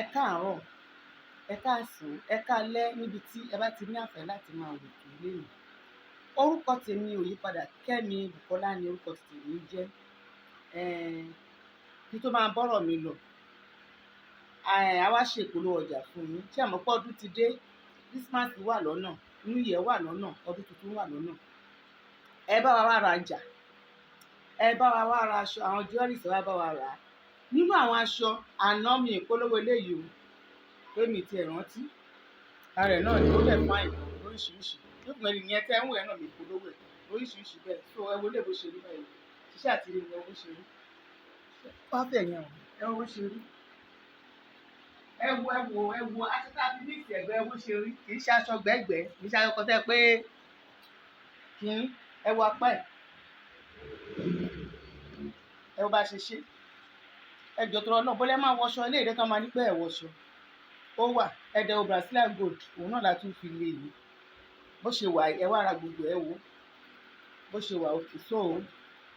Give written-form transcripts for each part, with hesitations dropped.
Ẹ káàárọ̀, ẹ káàsán, ẹ káalẹ́ níbi tí ẹ bá ti ní àǹfààní láti máa wò tó lénìí. Orúkọ tèmi ò yípadà, Kẹ́mi Bùkọ́lá ni orúkọ tèmi jẹ́. Kí tó máa bọ́rọ̀ mi lọ, a wá ṣe ìpolówó ọjà fún yín. Ṣé àmọ́ pé ọdún ti dé, Christmas wà lọ́nà, New Year wà lọ́nà, ọdún tuntun wà lọ́nà. Ẹ bá wa wá ra ọjà, ẹ bá wa wá ra aṣọ, àwọn jewelries wá bá wa rà á. Nínú àwọn aṣọ àná mi ìpolówó eléyìí o, pé mi ti ẹ̀ rántí. Ara ẹ̀ náà ni ó lẹ̀ fáìn lóríṣiríṣi. Lókùn ẹni yẹn tẹ́ ń wò ẹ́ náà mi ìpolówó ẹ̀ lóríṣiríṣi bẹ́ẹ̀. So ẹ wo lè bó ṣe rí báyìí. Ṣíṣe àti rí ni ẹ bó ṣe rí. Wá fẹ̀ yẹn o, ẹ wo bó ṣe rí. Ẹ wo aṣọ tá a fi mix ẹ̀gbẹ́ ẹ bó ṣe rí. Kì í ṣe aṣọ gbẹ́gbẹ́, kì í ṣe aṣọ kan tẹ́ pé ẹ wo apá ẹ̀. Ẹ wo bá ṣe ṣe. Ẹ jọ tó lọ bọ́lẹ́ máa wọṣọ ilé ìdẹ́kan máa ní pé ẹ̀ wọṣọ. Ó wà ẹ̀dẹ̀ o Brazilian gold òun náà la tún fi lé yìí. Bó ṣe wà ẹ wá ra gbogbo ẹ wo. Bó ṣe wà òkè so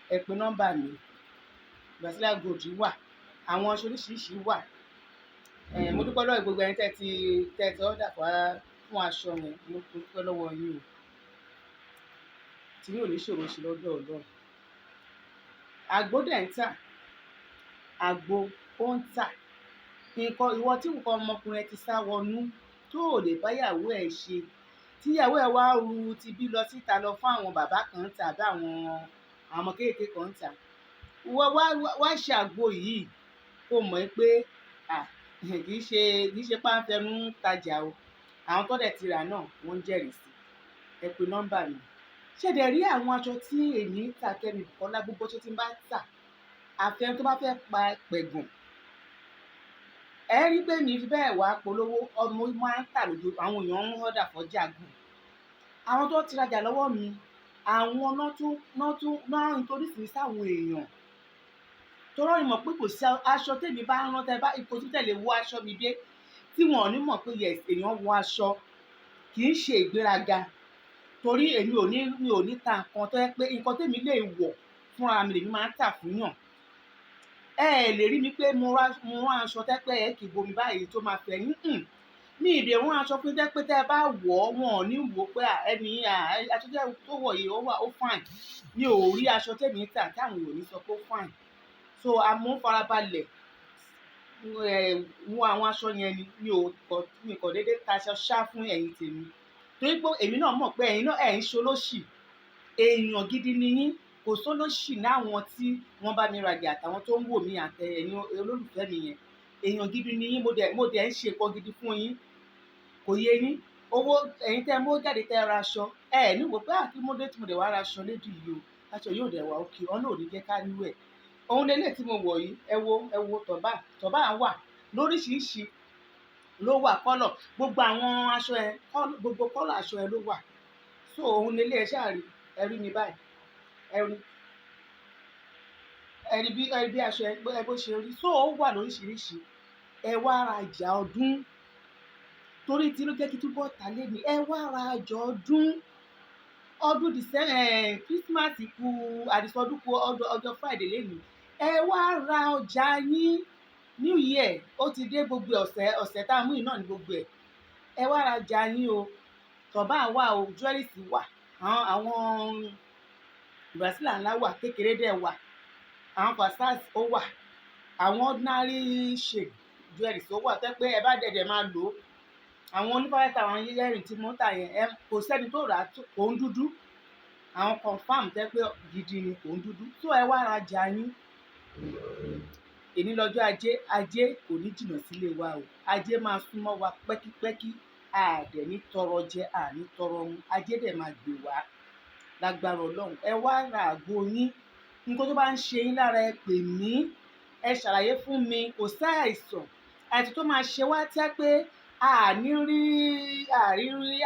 ẹ pe nọ́mbà mi. Brazilian gold wà. Àwọn aṣọ oríṣiríṣi wà. Mo dúpẹ́ lọ́wọ́ gbogbo ẹni tẹ́ ti ọ́dà fún aṣọ yẹn. Mo dúpẹ́ lọ́wọ́ yín o. Tí yóò ní ṣòro ṣe lọ́dọ̀ Ọlọ́run. Àgbo dẹ̀ ń tà. Àgbo ó ń tà. Ìwọ tí nǹkan ọmọkùnrin ti sá wọnú tó ò lè bá ìyàwó ẹ̀ ṣe. Tí ìyàwó ẹ̀ wá ru ti bí lọ síta lọ fún àwọn bàbá kan tàbí àwọn ọmọ kéékèèké kan tà. Wá ṣe àgbo yìí kó mọ̀ pé kì í ṣe páńfẹ́nu tajà o. Àwọn tó dẹ̀ ti rà náà wọ́n ń jẹ́rìí sí. Ẹ pe nọ́mbà mi. Ṣẹ̀dẹ̀ rí àwọn aṣọ tí èmi ń tà Kẹ́mi Bùkọ́lá gbogbo aṣọ tí ń bá tà. Àfẹ́n tó bá fẹ́ pa pẹ̀gùn. Ẹ rí pé mi fi bẹ́ẹ̀ wá polówó ọmọ máa ń tà lójú àwọn èèyàn ń họ́dà fọ́jà gùn. Àwọn tó ti rajà lọ́wọ́ mi, àwọn náà introduce mi sáwọn èèyàn. Torọ́ ni mọ̀ pé kò sí aṣọ tèmi bá rán tẹ́ bá ipò tí tẹ̀lé wọ aṣọ mi dé tí wọn ò ní mọ̀ pé yes èèyàn wọ aṣọ kì í ṣe ìgbéraga. Torí èmi ò ní ta nǹkan tó yẹ pé nǹkan tèmi lè wọ̀ fúnra mi lèmi máa ń tà fún yàn. Ẹ lè rí mi pé mo rán aṣọ tẹ́ pé ẹ kì í bomi báyìí tó máa fẹ́ yín. Mi ì lè rán aṣọ pé tẹ́ pé tẹ́ bá wọ̀ wọn ò ní wò pé ẹni aṣọ tó wọ̀ yìí ó fine. Mi ò rí aṣọ tèmi ń tà táwọn èèyàn ò ní sọ pé ó fine. So àmọ́ farabalẹ̀ wo àwọn aṣọ yẹn ni mi kò déédéé ta aṣọ ṣá fún ẹ̀yin tèmi. Torí pé èmi náà mọ̀ pé ẹ̀yin náà ẹ̀ ń ṣolóṣì. Èèyàn gidi ni yín. Kò sólóṣì ní àwọn tí wọ́n bá mi rajà àtàwọn tó ń wò mí àtẹ ẹ̀yin olólùfẹ́ mi yẹn. Èèyàn gidi ni yín mo dẹ̀ ń ṣe nǹkan gidi fún yín. Kò yé yín. Owó ẹ̀yin tẹ́ mú jáde tẹ́ ra aṣọ. Ẹ ní wò pé kí mo dé tí mo dẹ̀ wá ra aṣọ lédì yìí o. Aṣọ yóò dẹ̀ wá òkè ọ̀nà ò ní jẹ́ ká rí wẹ̀. Ohun lélẹ̀ tí mo wọ̀ yìí ẹ wo tọ̀bá wà lóríṣiríṣi ló wà kọ́lọ̀. Gbogbo àwọn aṣọ ẹ gbogbo kọ́lọ̀ aṣọ ẹ ló wà. So ohun lélẹ̀ ẹ ṣáà rí ẹ rí mi báyìí. Ẹ rí bí aṣọ ẹ bó ṣe rí. So ó wà lóríṣiríṣi. Ẹ wá ra ọjà ọdún. Torí tí ló jẹ́ kí túbọ̀ tà léni. Ẹ wá ra ọjà ọdún. Ọdún Christmas kù àdìsọ́dún kù ọjọ́ Friday léni. Ẹ wá ra ọjà yín. New Year ó ti dé gbogbo ọ̀sẹ̀ tá a mú yìí náà ní gbogbo ẹ̀. Ẹ wá ra ọjà yín o. Tọ̀bá wà o, jewelries wà. Àwọn Brazilian ńlá wà, kékeré dẹ̀ wà. Àwọn Versace ó wà. Àwọn ordinary shade jewelries ó wà tẹ́ pé ẹ bá dẹ̀dẹ̀ máa lò ó. Àwọn onífàyàtà àwọn earring tí mo ń tà yẹn kò sẹ́ni tó rà kò ń dúdú. Àwọn confirm tẹ́ pé gidi ni kò ń dúdú. So ẹ wá ra ọjà yín. Èní lọ́jọ́ ajé kò ní jìnnà sílé wa o. Ajé máa súnmọ́ wa pẹ́kípẹ́kí. A dẹ̀ ní tọrọ jẹ, a ní tọrọ mu. Ajé dẹ̀ máa gbé wa lágbára Ọlọ́run. Ẹ wá ra àgbo yín. Nǹkan tó bá ń ṣe yín lára ẹ pè mí. Ẹ ṣàlàyé fún mi. Kò sí àìsàn tó máa ṣe wá tí a pé àní rí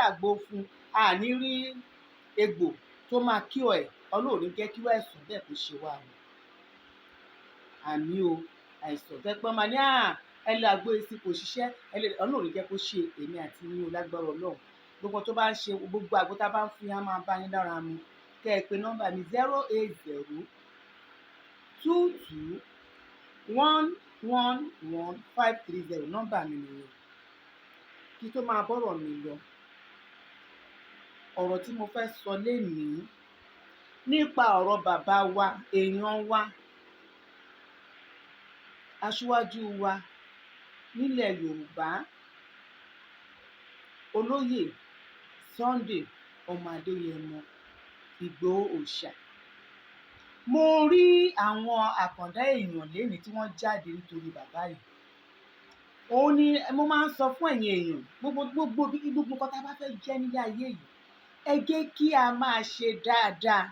àgbo fún, àní rí egbò tó máa cure ẹ̀. Ọlọ́run ò ní jẹ́ kí àìsàn bẹ́ẹ̀ kó ṣe wá o. Àmì o àìsàn tẹ́ pé máa ní ẹ lè àgbo èsì kò ṣiṣẹ́ Ọlọ́run ò ní jẹ́ kó ṣe èmi àti yín o lágbára Ọlọ́run. Gbogbo tó bá ń ṣe gbogbo àgbo tá a bá ń fún yín á máa bá yín lára mu. Kẹ́ ẹ pe nọ́mbà mi 08022 11530 nọ́mbà mi nìyẹn. Kí tó máa bọ́rọ̀ mi lọ, ọ̀rọ̀ tí mo fẹ́ sọ lénìí nípa ọ̀rọ̀ bàbá wa, èèyàn wa, aṣíwájú wa nílẹ̀ Yorùbá, olóyè Sunday ọmọ Adéyẹmọ Ìgbòho Òòṣà. Mo rí àwọn àkàndá èèyàn lénìí tí wọ́n jáde nítorí bàbá yìí. Òun ni mo máa ń sọ fún ẹ̀yin èèyàn, gbogbo nǹkan tá a bá fẹ́ jẹ́ nílé ayé yìí, ẹ jẹ́ kí a máa ṣe dáadáa.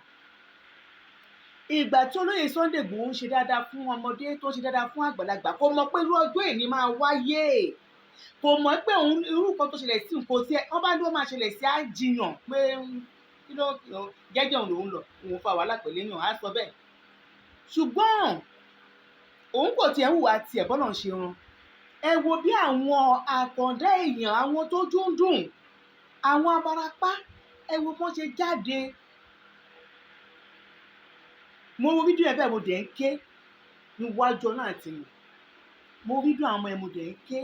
Ìgbà tí olóyè Sunday Ìgbòho ń ṣe dáadáa fún ọmọdé, tó ń ṣe dáadáa fún àgbàlagbà, kò mọ̀ pé irú ọjọ́ èní máa wáyé. Kò mọ̀ pé irú nǹkan tó ṣẹlẹ̀ sí nǹkan tí wọ́n bá ní ó máa ṣẹlẹ̀ sí àjiyàn pé kí ló jẹ́jẹ́ òun lòun lọ, òun fa wàhálà pẹ̀lú èèyàn, á sọ bẹ́ẹ̀. Ṣùgbọ́n òun kò tiẹ̀ hùwà tiẹ̀ bọ́lọ̀ ń ṣe ran. Ẹ wo bí àwọn àkàndá èèyàn, àwọn tó dúndùn, àwọn abarapá, ẹ wo bọ́n ṣe jáde. Mo wo fídíò ẹ̀ bẹ́ẹ̀, mo dẹ̀ ń ké níwájú náà àti mi. Mo fídíò àwọn ọmọ ẹ̀, mo dẹ̀ ń ké.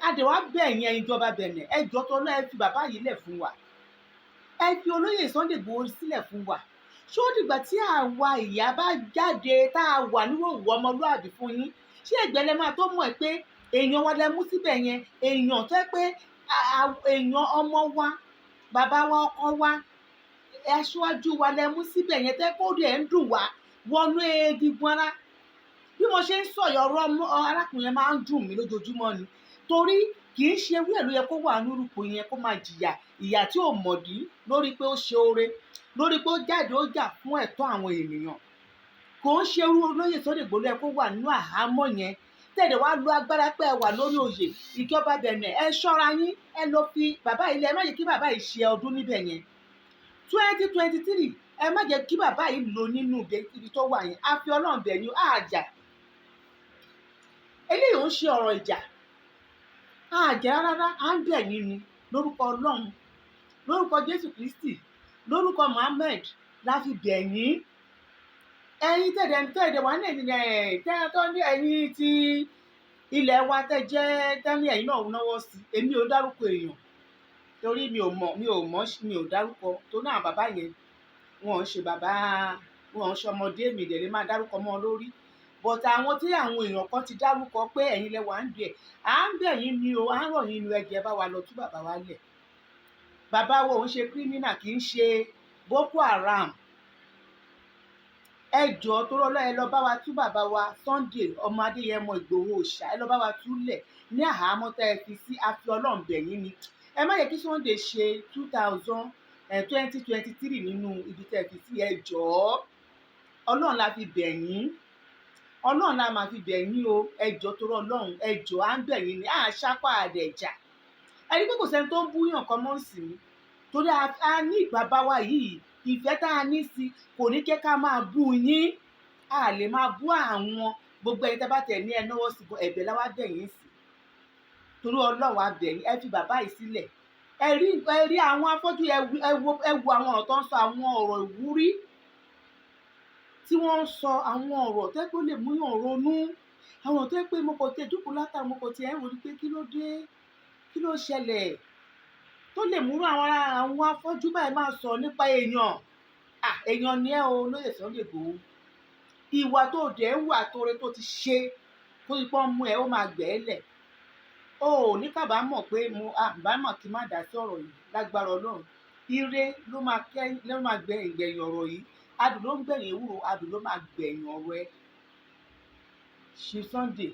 Adẹ̀wà bẹ̀ yẹn ìjọba Bẹ̀nẹ̀, ẹ jọ̀ọ́ tó lọ́ ẹ fi bàbá yìí lẹ̀ fún wa. Ẹ fi olóyè Sunday Ìgbòho sílẹ̀ fún wa. Ṣé ó dìgbà tí àwa ìyá bá jáde tá a wà níwòwò ọmọlúàbí fún yín? Ṣé ẹ̀gbẹ́ lẹ máa tó mọ̀ pé èèyàn wa lẹ mú síbẹ̀ yẹn, èèyàn tẹ́ pé èèyàn ọmọ wa, bàbá wa, ọkọ wa, aṣíwájú wa lẹ mú síbẹ̀ yẹn tẹ́ kó dẹ̀ ń dùn wá wọnú egungun ara. Bí mo ṣe ń sọ̀yọ̀ ọ̀rọ̀ arákùnrin yẹn máa ń dùn mí lójoojúmọ́ ni, torí kì í ṣe wíwẹ̀ ló yẹ kó wà nírúkọ yẹn kó máa jìyà ìyà tí ò mọ̀dí lórí pé ó ṣe oore, lórí pé ó jáde ó jà fún ẹ̀tọ́ àwọn ènìyàn. Kò ń ṣe irú olóyè Sunday Ìgbòho yẹ kó wà nínú àhámọ́ yẹn. Tẹ̀lé wá lo agbára pé ẹ wà lórí oyè ìjọba Bẹ̀nẹ̀, ẹ ṣọ́ra yín, ẹ lọ fi bàbá yìí lẹ̀, ẹ má jẹ́ kí bàbá yìí ṣe ọdún níbẹ̀ yẹn. 2023 ẹ má jẹ́ kí bàbá yìí lò nínú ibi tó wà yẹn. A fi Ọlọ́run bẹ̀ yín, àjà. Eléyìí ò ń ṣe ọ̀rọ̀ ìjà. Àjà rárá, à ń bẹ̀ yín ni lórúkọ Ọlọ́run, lórúkọ Jésù Kristi, lórúkọ Muhammad la fi bẹ̀ yín. Ẹ̀yin tẹ̀dẹ̀ wá ní ẹ̀yin ti ilẹ̀ wa tẹ́ni ẹ̀yin náà náwó sí. Èmi ò dárúkọ èèyàn torí mi ò dárúkọ tó náà bàbá yẹn. Wọn ń ṣe bàbá, wọn ń ṣe ọmọdé, mi dẹ̀ lè máa dárúkọ mọ́ lórí. But àwọn tí àwọn èèyàn kan ti dárúkọ pé ẹ̀yin lẹ wà ń dẹ̀, à ń bẹ̀ yín ni o, à ń rọ̀ yín ni ẹ jẹ́ bá wa lọ tú bàbá wa lẹ̀. Bàbá wa òun ṣe kírímínà, kì í ṣe Boko Haram. Ẹ jọ̀ọ́ tó rọ́lọ́ ẹ lọ bá wa tú bàbá wa Sunday ọmọ Adéyẹmọ Ìgbòho Òòṣà, ẹ lọ bá wa túlẹ̀ ní àhámọ́ tẹ́ ẹ fi sí. A fi Ọlọ́run bẹ̀ yín ni. Ẹ má yẹ kí Sunday ṣe 2023 nínú ibi tẹ́ ẹ fi sí. Ẹ jọ̀ọ́, Ọlọ́run la fi bẹ̀ yín, Ọlọ́run la máa fi bẹ̀ yín o. Ẹ jọ̀ọ́ tó rọ́ Ọlọ́run, ẹ jọ̀ọ́, à ń bẹ̀ yín ni, à ń ṣápá àdẹ̀jà. Ẹ rí pé kò sẹ́ni tó ń búyàn kan mọ́ sí i, torí a ní bàbá wa yìí, ìfẹ́ tá a ní sí kò ní jẹ́ ká máa bú yín. A lè máa bú àwọn gbogbo ẹ̀yin tẹ́ bá tẹ̀ ní ẹ náwó sí ẹ̀bẹ̀ láwá bẹ̀ yín sí, torí Ọlọ́run á bẹ̀ yín. Ẹ fi bàbá yìí sílẹ̀. Ẹ rí àwọn afọ́jú, ẹ wo àwọn ọ̀rọ̀ tó ń sọ, àwọn ọ̀rọ̀ ìwúrí tí wọ́n ń sọ, àwọn ọ̀rọ̀ tẹ́ pé ó lè múyàn ronú, àwọn ọ̀rọ̀ tẹ́ pé mo kò tẹ̀ dúkùú látara, mo kò tẹ̀ ẹ́ wò ní pé kí ló dé, kí ló ṣẹlẹ̀ tó lè múrú àwọn afọ́jú báyìí máa sọ nípa èèyàn. Èèyàn ni ẹ o, olóyè Sunday Ìgbòho. Ìwà tó dẹ̀ ń wà tóore tó ti ṣe tó ti pọ́n mú ẹ, ó máa gbẹ̀ ẹ́ lẹ̀. O ò ní kábàámọ̀ pé àbámọ̀ kí n má dá sí ọ̀rọ̀ yìí. Lágbára Ọlọ́run, ire ló máa gbẹ̀yìn ọ̀rọ̀ yìí. Adùn ló ń gbẹ̀yìn ewúro, adùn ló máa gbẹ̀yìn ọ̀rọ̀ ẹ. Ṣé Sunday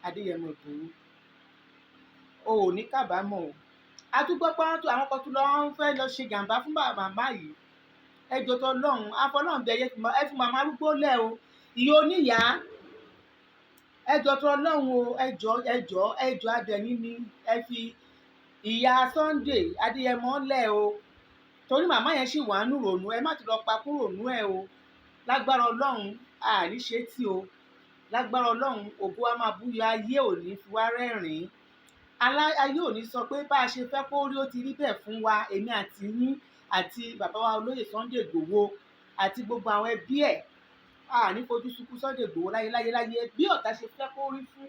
Adéyẹmọ Ìgbòho, o ò ní kábàámọ̀ o. A tún gbọ́ pé àwọn kan tún lọ ń fẹ́ lọ ṣe jàǹbá fún bàbá yìí. Ẹ jọ̀ọ́ tó Ọlọ́run, afọlọ́run bẹ̀ ẹ fi màmá arúgbó lẹ̀ o. Ìyá oníyá, ẹ jọ̀ọ́ tó Ọlọ́run o, ẹ jọ̀ọ́ abẹ̀ yín ni. Ẹ fi ìyá Sunday Adéyẹmọ lẹ̀ o, torí màmá yẹn ṣì wà nù rònú. Ẹ má ti lọ pa kúrò nú ẹ o. Lágbára Ọlọ́run, àní ṣe tí o. Lágbára Ọlọ́run, ògo á máa búyọ, ayé ò ní fi wá rẹ́rìn-ín. Ayé ò ní sọ pé bá a ṣe fẹ́ kó rí ó ti rí bẹ́ẹ̀ fún wa, èmi àti yín àti bàbá wa olóyè Sunday Ìgbòho àti gbogbo àwọn ẹbí ẹ̀. a ní fojú sunkún Sunday Igboho láyé bí ọ̀tá ṣe fẹ́ kó rí fún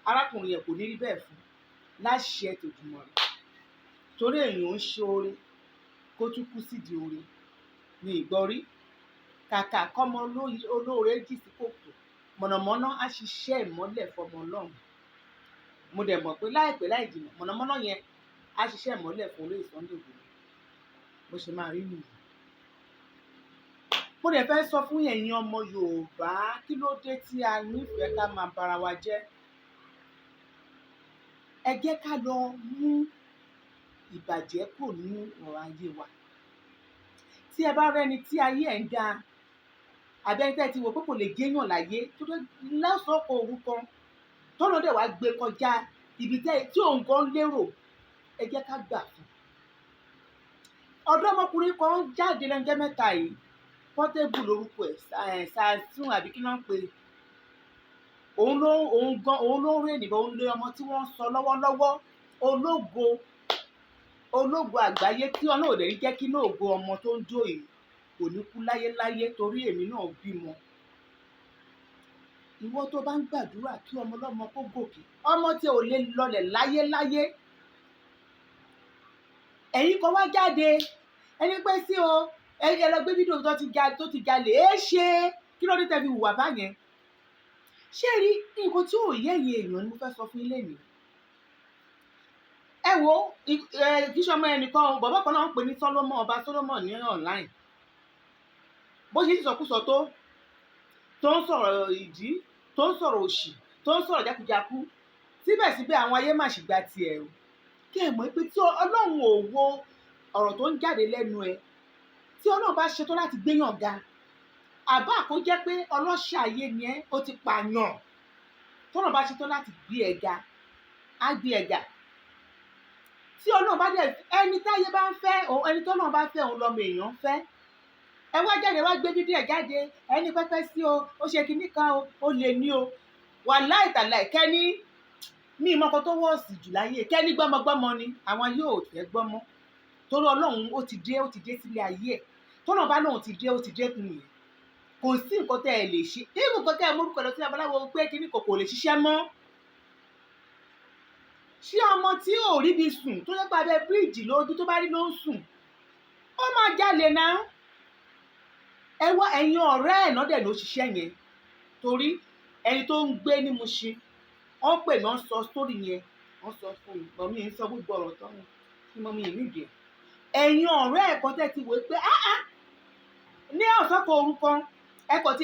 arákùnrin yẹn kò ní rí bẹ́ẹ̀ fún láṣẹ tòjúmọ́ rẹ̀ torí èèyàn ń ṣe oore kó tún kú sídìí oore ní ìgbọ́rí kàkà kọ́mọ olóore jì sí kòtò mọ̀nàmọ́ná á ṣiṣẹ́ ìmọ́lẹ̀ fọmọ Ọlọ́run mo dẹ̀ mọ̀ pé láìpẹ́ láì jìnnà mọ̀nàmọ́ná yẹn á ṣiṣẹ́ ìmọ́lẹ̀ fún olóyè Sunday Igboho bó ṣe máa rí nìyí. mo dẹ̀ fẹ́ sọ fún ẹ̀yin ọmọ Yorùbá kí ló dé tí a nífẹ̀ẹ́ ká máa bara wa jẹ́ ẹ jẹ́ ká lọ mú ìbàjẹ́ kò nínú ọ̀rọ̀ ayé wa tí ẹ bá rẹ́ni tí ayé ẹ̀ ń dáa àbẹ́ńtẹ́ ti wò pé kò lè géèyàn láyé tó dé lásọ̀kọ̀ orúkọ tọ́nà dẹ̀ wá gbé kọjá ibi tí òun gan lérò ẹ jẹ́ ká gbà fún. ọ̀dọ́mọkùnrin kan jáde lẹ́jọ́ mẹ́ta yìí Portable lórúkọ ẹ̀ Samson àbí kí náà ń pè òun ló ń rè nìbọn òun lé ọmọ tí wọ́n ń sọ lọ́wọ́lọ́wọ́ ológo àgbáyé tí ọ̀nà òde rí jẹ́ kí náà ògo ọmọ tó ń jó yìí kò ní kú láyéláyé torí èmi náà bímọ. ìwọ tó bá ń gbàdúrà kí ọmọ ọlọ́mọ kó gòkè ọmọ tí ò lè lọlẹ̀ láyéláyé ẹ̀yin kan wá jáde ẹni pé sí o ẹ lọ gbé fídíò tó ti jalè ṣe kí ló dé tẹ́ fi hùwà báyẹn ṣé rí nǹkan tí ò yé ẹ̀yin èèyàn ni mo fẹ́ sọ fún ilé mi. ẹ wo kí sọmọ ẹnìkan bàbá kan náà ń pè ní Solomon ọba Solomon ní online bó ṣe ń sọkúsọ tó ń sọ̀rọ̀ ìdí tó ń sọ̀rọ̀ òṣì tó ń sọ̀rọ̀ jákujáku síbẹ̀síbẹ̀ àwọn ayé má ṣìgbà tiẹ̀ o kí ẹ mọ̀ pé tí Ọlọ́run ò wo ọ̀rọ̀ tó ń jáde lẹ́nu ẹ tí Ọlọ́run bá ṣetán láti gbéyàn ga àbá kó jẹ́ pé ọlọ́ṣà ayé ni ẹ́ ó ti pààyàn tọ́nà bá ṣetán láti gbé ẹ ga á gbé ẹ ga tí Ọlọ́run bá dẹ̀ ẹni táyé bá ń fẹ́ ẹni tọ́nà bá fẹ́ òun lọ́mọ èèyàn ń fẹ́ ẹ wá jáde wá gbé fídíò ẹ jáde ẹni pẹ́pẹ́ sí o ó ṣe kinní kan o ó lè ní o wàláì tàláì kẹ́ni ní ìmọ̀kan tó wọ́ọ̀sì jù láyé kẹ́ni gbọ́mọgbọ́mọ ni àwọn yóò fẹ́ gbọ́mọ torí Ọlọ́run ó ti dé sílé ayé ẹ̀ tọ́nà bá lóun ti dé nìyẹn kò sí nǹkan tẹ́ ẹ lè ṣe irú nǹkan tẹ́ ẹ mórúkọ lọ sí abaláwo pé kinní kò lè ṣiṣẹ́ mọ́ ṣé ọmọ tí ò rí bí sùn tó lẹ́gbàá abẹ́ bíríìjì lójú tó bá rí ló ń sùn ó máa jalè náà ẹ wá ẹ̀yin ọ̀rẹ́ ẹ̀ náà dẹ̀ ló ṣiṣẹ́ yẹn torí ẹni tó ń gbé ní Mushin wọ́n pè náà sọ sítórì yẹn wọ́n sọ fún mi mọ̀mí ń sọ gbogbo ọ̀rọ̀ tán ní mọ̀mí ìnídìí ẹ̀yin ọ̀rẹ́ ẹ̀ kan tẹ́ ti wò pé ní ọ̀sán kan orúkọ ẹ̀kọ́ tí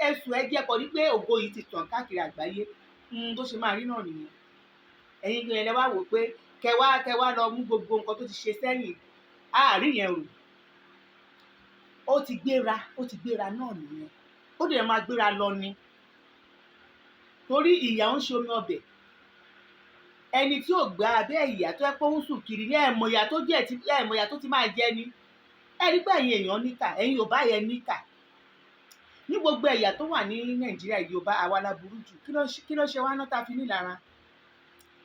ẹ̀sùn ẹ̀jẹ̀ kọ́ ní pé ògo yìí ti tàn káàkiri àgbáyé tó ṣe máa rí náà nìyẹn ẹ̀yin gan ẹ̀ lẹ́wà wò pé kẹwàá lọ mú gbogbo nǹkan tó ti ṣe sẹ́yìn àárín yẹn rò ó ti gbéra náà nìyẹn ó dẹ̀ máa gbéra lọ ni torí ìyà ń ṣe omi ọbẹ̀ ẹni tí ò gbà abẹ́ ìyà tó ẹ́ pé ó ń sùn kiri ní ẹ̀mọ̀yà tó ti máa jẹ ni ẹni pé ẹ̀yin èèyàn níkà ẹ̀yin Yorùbá yẹn níkà ní gbogbo ẹ̀yà tó wà ní Nàìjíríà Yorùbá àwa la burú jù kí ló ṣe wá náà tá a fi nílara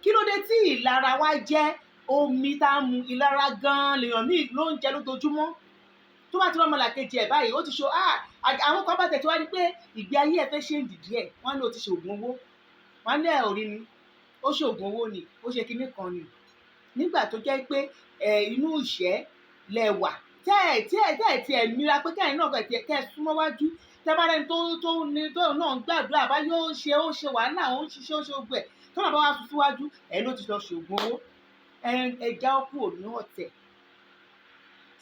kí ló dé tí ìlara wa jẹ́ omi tá a mu ìlara gan-an lèèyàn míì ló ń jẹ lójoojúmọ́ tó bá ti rán ọmọlàkejì ẹ̀ báyìí ó ti ṣe àwọn kan bá tẹ̀ tí wá ní pé ìgbé ayé ẹ̀ fẹ́ ṣe ń dìdí ẹ̀ wọ́n ní o ti ṣe oògùn owó wọ́n ní ẹ̀ ò rí ni ó ṣe oògùn owó ni ó ṣe kinní kan ni nígbà tó jẹ́ pé inú ìṣẹ́ lẹ̀ wà tẹ́ ẹ̀ mira pé kẹ́yìn náà kẹ́ ẹ súnmọ́ wájú tẹ́ bá rẹ́ni tó náà ń gbàdúrà bá yóò ṣe wàhálà ó ń ṣiṣẹ́ ó ṣe ogun ẹ̀ tó náà bá wá síwájú ẹ̀ ló ti lọ ṣe oògùn owó ẹja ọkù òní ọ̀tẹ̀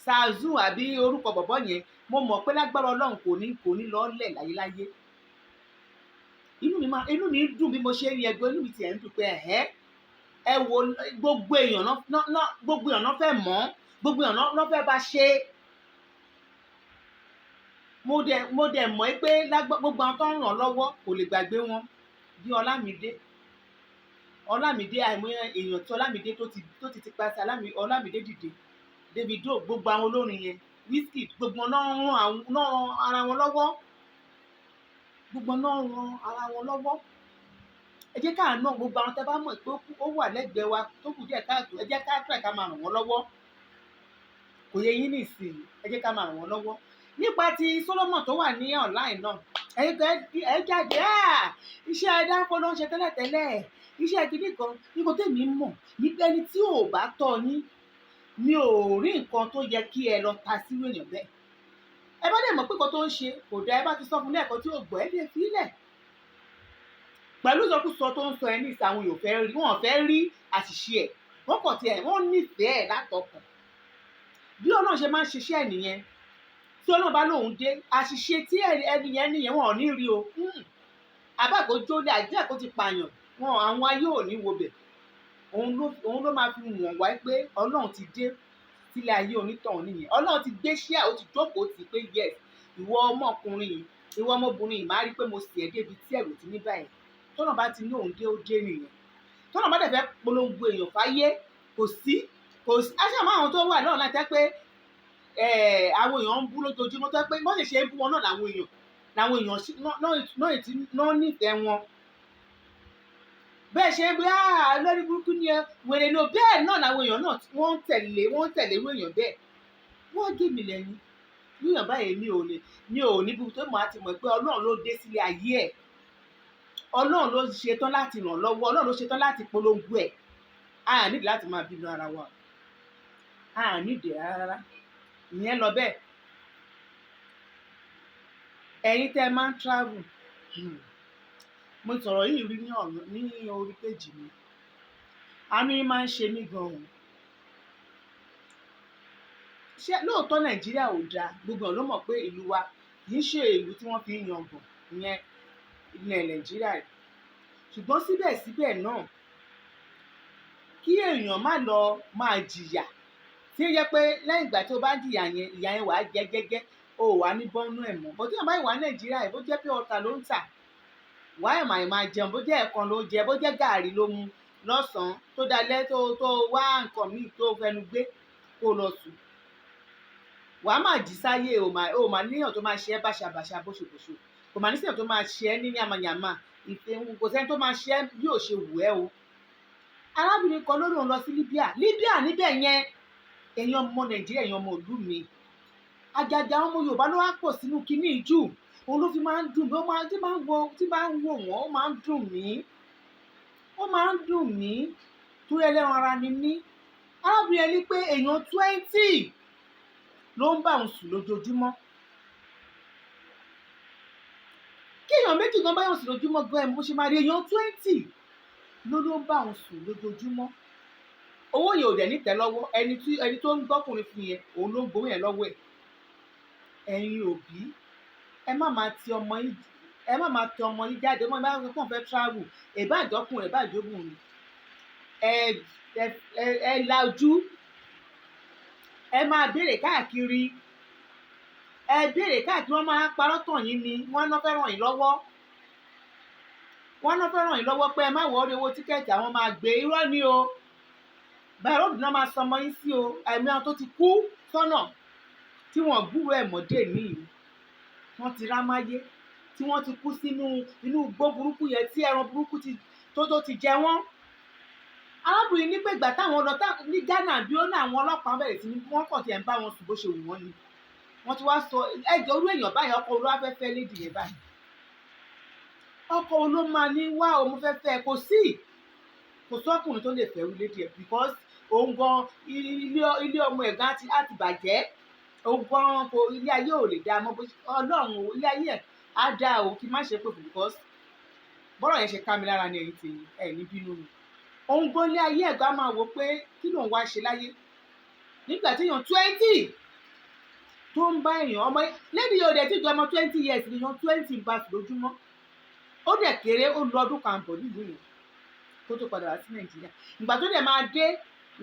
Samson àbí orúkọ bọ̀bọ̀ yẹn mo mọ̀ pé lágbára Ọlọ́run kò ní lọ́ọ́lẹ̀ láyéláyé inú mi dùn bí mo ṣe rí ẹgbẹ́ inú mi tiẹ̀ ń dùn pé ẹ wo gbogbo èèyàn náà fẹ́ mọ̀ gbogbo èèyàn náà fẹ́ bá ṣe mo dẹ̀ mọ̀ pé gbogbo àwọn tó ń ràn lọ́wọ́ kò lè gbàgbé wọn bí Ọlámídé àìmọye èèyàn tí Ọlámídé tó ti pàṣẹ Ọlámídé dìde Davido gbogbo àwọn olórin yẹn Wizkid gbogbo náà ran ara wọn lọ́wọ́ ẹ jẹ́ káà náà gbogbo àwọn tẹ́ bá mọ̀ pé ó wà lẹ́gbẹ̀ẹ́ wa tó kù díẹ̀ káàtó ẹ jẹ́ ká máa ràn wọ́n lọ́wọ́ kò yẹ yín nìsín ẹ jẹ́ ká máa ràn wọ́n lọ́wọ́ nípa ti Solomon tó wà ní online náà ẹ jáde iṣẹ́ dáńkó ló ń ṣe tẹ́lẹ̀tẹ́lẹ̀ iṣẹ́ kìíní kan nígbà tèmi mọ̀ nípa ẹni tí ò bá tọ́ yín mi ò rí nǹkan tó yẹ kí ẹ lọ ta sí èèyàn bẹ́ẹ̀ ẹ bá dẹ̀ mọ̀ pé nǹkan tó ń ṣe kò dáa ẹ bá ti sọ fún lẹ́ẹ̀kan tí ò gbọ́ ẹ lè fi lẹ̀ pẹ̀lú ìsọkúsọ tó ń sọ ẹ ní ìsàwọn èèyàn wọn fẹ́ rí àṣìṣe ẹ̀ wọ́n kàn tiẹ̀ wọ́n nífẹ̀ẹ́ ẹ̀ látọkàn bí Ọlọ́run ṣe máa ń ṣiṣẹ́ ẹ̀ nìyẹn tí Ọlọ́run bá lóun dé àṣìṣe tí ẹni yẹn nìyẹn wọn ò ní rí o àbáàgó jólé àjíjà kó ti pààyàn wọn àwọn ayé ò ní wo bẹ̀ òun ló máa fi wọ̀n wá pé Ọlọ́run ti dé sílé ayé onítọ̀hún nìyẹn Ọlọ́run ti gbé ṣíà ó ti jókòó tì pé yes ìwọ ọmọkùnrin yìí ìwọ ọmọbìnrin yìí máa rí pé mo sì ẹ́ débi tí ẹ̀rù ti ní báyìí tọ́nà bá ti ní òun dé ó dé nìyẹn tọ́nà bá dẹ̀ fẹ́ polongo èèyàn fáyé kò sí aṣọ àwọn tó wà náà láti pé àwọn èèyàn ń bú lójoojúmọ́ tó pé wọ́n lè ṣe é bú wọn náà làwọn èèyàn náà nífẹ̀ẹ́ wọn bẹ́ẹ̀ ṣe é bí lórí burúkú ni ẹ wèrè ló bẹ́ẹ̀ náà làwọn èèyàn náà wọ́n ń tẹ̀lé irú èèyàn bẹ́ẹ̀ wọ́n gé mi lẹ́nu yíyàn báyìí mi ò níbi tó mọ̀ á ti mọ̀ pé Ọlọ́run ló dé sílé ayé ẹ̀ Ọlọ́run ló ṣetán láti ràn lọ́wọ́ Ọlọ́run ló ṣetán láti polongo ẹ̀ a nídìí láti máa bínú ara wa a nídìí rárá ìyẹn lọ bẹ́ẹ̀ ẹ̀yin tẹ́ máa ń travel mo sọ̀rọ̀ yìí rí ní orí péjì mi àánú yín máa ń ṣe mí gan-an ṣé lóòótọ́ Nàìjíríà ò dáa gbogbo ọ̀ ló mọ̀ pé ìlú wa kì í ṣe ìlú tí wọ́n fi ń yan bọ̀ ìyẹn ilẹ̀ Nàìjíríà rẹ̀ ṣùgbọ́n síbẹ̀síbẹ̀ náà kí èèyàn má lọ máa jìyà tí ó yẹ pé lẹ́yìn ìgbà tí o bá jìyà yẹn ìyà yẹn wàá jẹ gẹ́gẹ́ o wà ní bọ́nú ẹ̀ mọ́ bó tí wọ́n bá wà Nàìjíríà yìí bó jẹ́ pé ọ̀tà ló ń tà wàá ẹ̀ máa jẹun bó jẹ́ ẹ̀kan ló jẹ bó jẹ́ gààrí ló mu lọ́sàn-án tó dalẹ́ tó wá nǹkan míì tó fẹnu gbé kó lọ sùn wàá máa jí sáyé o máa níyàn tó máa ṣe ẹ́ báṣabàṣa bóṣobòṣo kò máa níṣẹ́ tó máa ṣe ẹ́ ní yàmàyàmà kò sẹ́ni tó máa ṣe ẹ́ bí ò ṣe wù ẹ́ o arábìnrin kan ló lóun lọ sí Libya níbẹ̀ yẹn èèyàn ọmọ Nàìjíríà èèyàn ọmọ ìlú mi àjàjà ọmọ Yorùbá ló wá pọ̀ sínú kinní ìjù òun ló fi máa ń dùn mí tí bá ń wò wọ́n ó máa ń dùn mí tó ẹlẹ́ran ara ni mí arábìnrin ẹni pé èèyàn 20 ló ń bá òun sùn lójoojúmọ́ kí èèyàn méjì gan báyọ̀ sùn lójúmọ́ gan ẹ̀ bó ṣe máa rí èèyàn 20 ló ń bá òun sùn lójoojúmọ́ owó yẹn ò dẹ̀ ní tẹ́ lọ́wọ́ ẹni tó ń gbọ́kùnrin fún yẹn òun ló ń gbowó yẹn lọ́wọ́ ẹ̀ ẹ̀yin òbí ẹ má máa ti ọmọ yín jáde ọmọ ìbá kàn fẹ́ travel ìbáàjọkùnrin ìbáàjọbùnrin ẹ lajú ẹ máa béèrè káàkiri wọ́n máa parọ́ tàn yín ni wọ́n náà fẹ́ ràn yín lọ́wọ́ pé ẹ má wọ́ọ́rí owó tíkẹ́ẹ̀tì àwọn máa gbé irọ́ ni o báyìí ròdù náà máa sọmọ yín sí o àìmọ́ àwọn tó ti kú sọ́nà tí wọ́n gbúrò ẹ̀ mọ́dé níyì wọ́n ti rámáyé tí wọ́n ti kú sínú inú igbó burúkú yẹn tí ẹran burúkú tó ti jẹ wọ́n arábìnrin nígbà ìgbà táwọn lọ ní Ghana bí ó ní àwọn ọlọ́pàá bẹ̀rẹ̀ sí ní wọ́n kàn tiẹ̀ ń bá wọn sùn bó ṣe wù wọ́n ni wọ́n ti wá sọ ẹjọ́ orú èèyàn báyìí ọkọ olú afẹ́fẹ́ lédi yẹn báyìí ọkọ olú máa ní wá òun fẹ́fẹ́ kò sọ́kùnrin tó lè fẹ́ rú lédi ẹ̀ because òun gan ilé ọmọ ẹ̀gán á ti bàjẹ́ òun gan kò ilé ayé ò lè dá mọ́ Ọlọ́run ilé ayé ẹ̀ á dá o kí má ṣe pé because bọ́rọ̀ yẹn ṣe ká mi lára ní ẹ̀yìn tèmi ẹ̀ ní bínú mi òun gan ilé ayé ẹ̀gán máa wò pé kí lòun wá ṣe láyé nígbà tí èèyàn 20 tó ń bá èèyàn ọmọ lẹ́bi yóò dẹ̀ tí ju ọmọ 20 years ni èèyàn 20 bá sùn lójúmọ́ ó dẹ̀ kéré ó lọ ọdún kan bọ̀ nílùú yẹn kó tó padà wá sí Nàìjíríà ìgbà tó dẹ̀ máa dé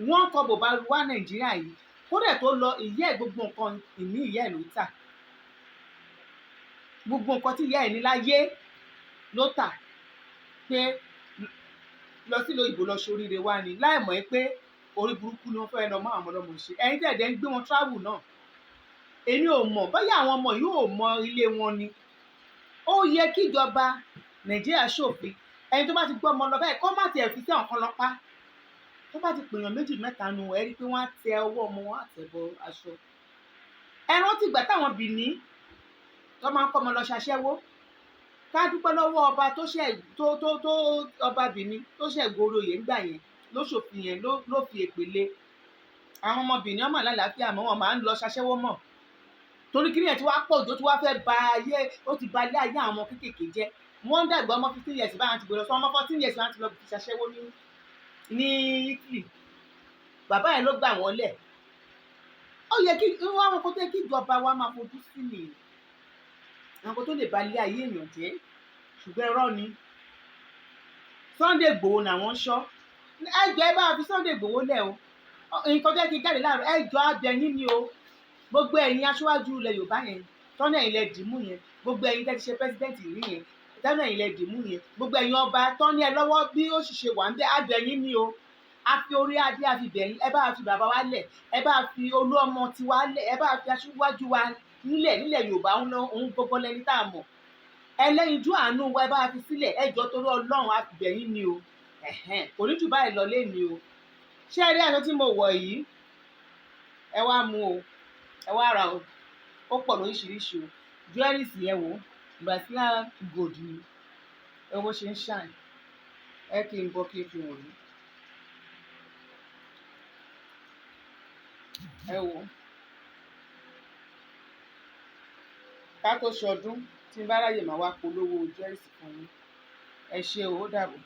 wọ́n kọ́ bò bá wá Nàìjíríà yìí kó dẹ̀ tó lọ ìyá ẹ̀ gbogbo nǹkan ìní ìyá ẹ̀ ló tà gbogbo nǹkan tí ìyá ẹ̀ ní láyé ló tà pé lọ sí ìlú lọ ṣoríire wá ni láì mọ̀ pé orí burúkú ni wọ́n fẹ́ lọ mọ́ àwọn ọmọlọ́mọ ṣe ẹ̀yin tẹ̀dẹ̀ ń gbé wọn travel náà èmi ò mọ̀ bóyá àwọn ọmọ yìí ò mọ ilé wọn ni ó yẹ kí ìjọba Nàìjíríà ṣòfin ẹni tó bá ti gbọ́ ọmọ lọ báyìí kó má tiẹ̀ fi sí ọ̀kan lọ́pàá tó bá ti pèèyàn 2 mẹ́ta nu ẹ rí i pé wọ́n á tẹ ọwọ́ ọmọ wọn á tẹ̀ bọ aṣọ ẹ rántí ìgbà táwọn Bìní tó máa ń kọ́ ọmọ lọ ṣaṣẹ́wó, ká dúpẹ́ lọ́wọ́ ọba tó ọba Bìní tó ṣẹ̀ gorí oyè ńgbà yẹn ló ṣòfin yẹn ló fi èpè le àwọn ọmọ Bìní ọmọ àlàáfíà mọ́ wọn máa ń lọ ṣaṣẹ́wó mọ́ torí kí nìyẹn tí wàá pọ̀ jù ó ti wá fẹ́ ba ayé ó ti ba ilé ayé àwọn ọmọ kéékèèké jẹ́ wọ́n ń dàgbà ọmọ 15 years báyìí ti gbé lọ sọ ọmọ 14 years báyìí ti lọ fi ṣaṣẹ́wó ní Italy bàbá yẹn ló gbà wọ́n lẹ̀ ó yẹ kí àwọn kó tó yẹ kí ìjọba wa máa fojú sí ni àwọn kó tó lè ba ilé ayé èèyàn jẹ́ ṣùgbọ́n irọ́ ni Sunday Igboho làwọn ń ṣọ́ ẹjọ́ ẹ bá fi Sunday Igboho lẹ̀ o nǹkan tó yẹ kí jáde láàárọ̀ ẹjọ́ abẹni ni o gbogbo ẹ̀yin aṣáájú ilẹ̀ Yorùbá yẹn tọ́nà ẹ̀yin lẹ dìímú yẹn gbogbo ẹ̀yin tẹ́ ti ṣe pẹ́sidẹ́ǹtì rí yẹn tọ́nà ẹ̀yin lẹ dìímú yẹn gbogbo ẹ̀yin ọba tọ́ni ẹ lọ́wọ́ bí ó sì ṣe wà ń bẹ́ abẹ̀yìn ni o a fi orí adé a fi bẹ̀yìn ẹ bá fi bàbá wa lẹ̀ ẹ bá fi olú ọmọ tiwa lẹ̀ ẹ bá fi aṣíwájú wa nílẹ̀ Yorùbá òun gbogbo lẹni tá a mọ̀ ẹlẹ́yinjú àánú wa ẹ bá fi sílẹ̀ ẹjọ́ torí Ọlọ́run a fi bẹ̀yìn ni o kò ní jù báyìí lọ lẹ́ni o ṣé ẹ rí aṣọ tí mo wọ̀ yìí ẹ wá mú o ẹ wá ra o ó pọ̀ lóríṣiríṣi o jewelries yẹn wò Brazilian gold ni ẹ bó ṣe ń shine ẹ kí n bọ́ kí n fi wọ̀nyí ẹ wò ká tó ṣọdún tí n bá ráyè máa wá polówó jewelries fún yín ẹ ṣé o ó dàbọ̀.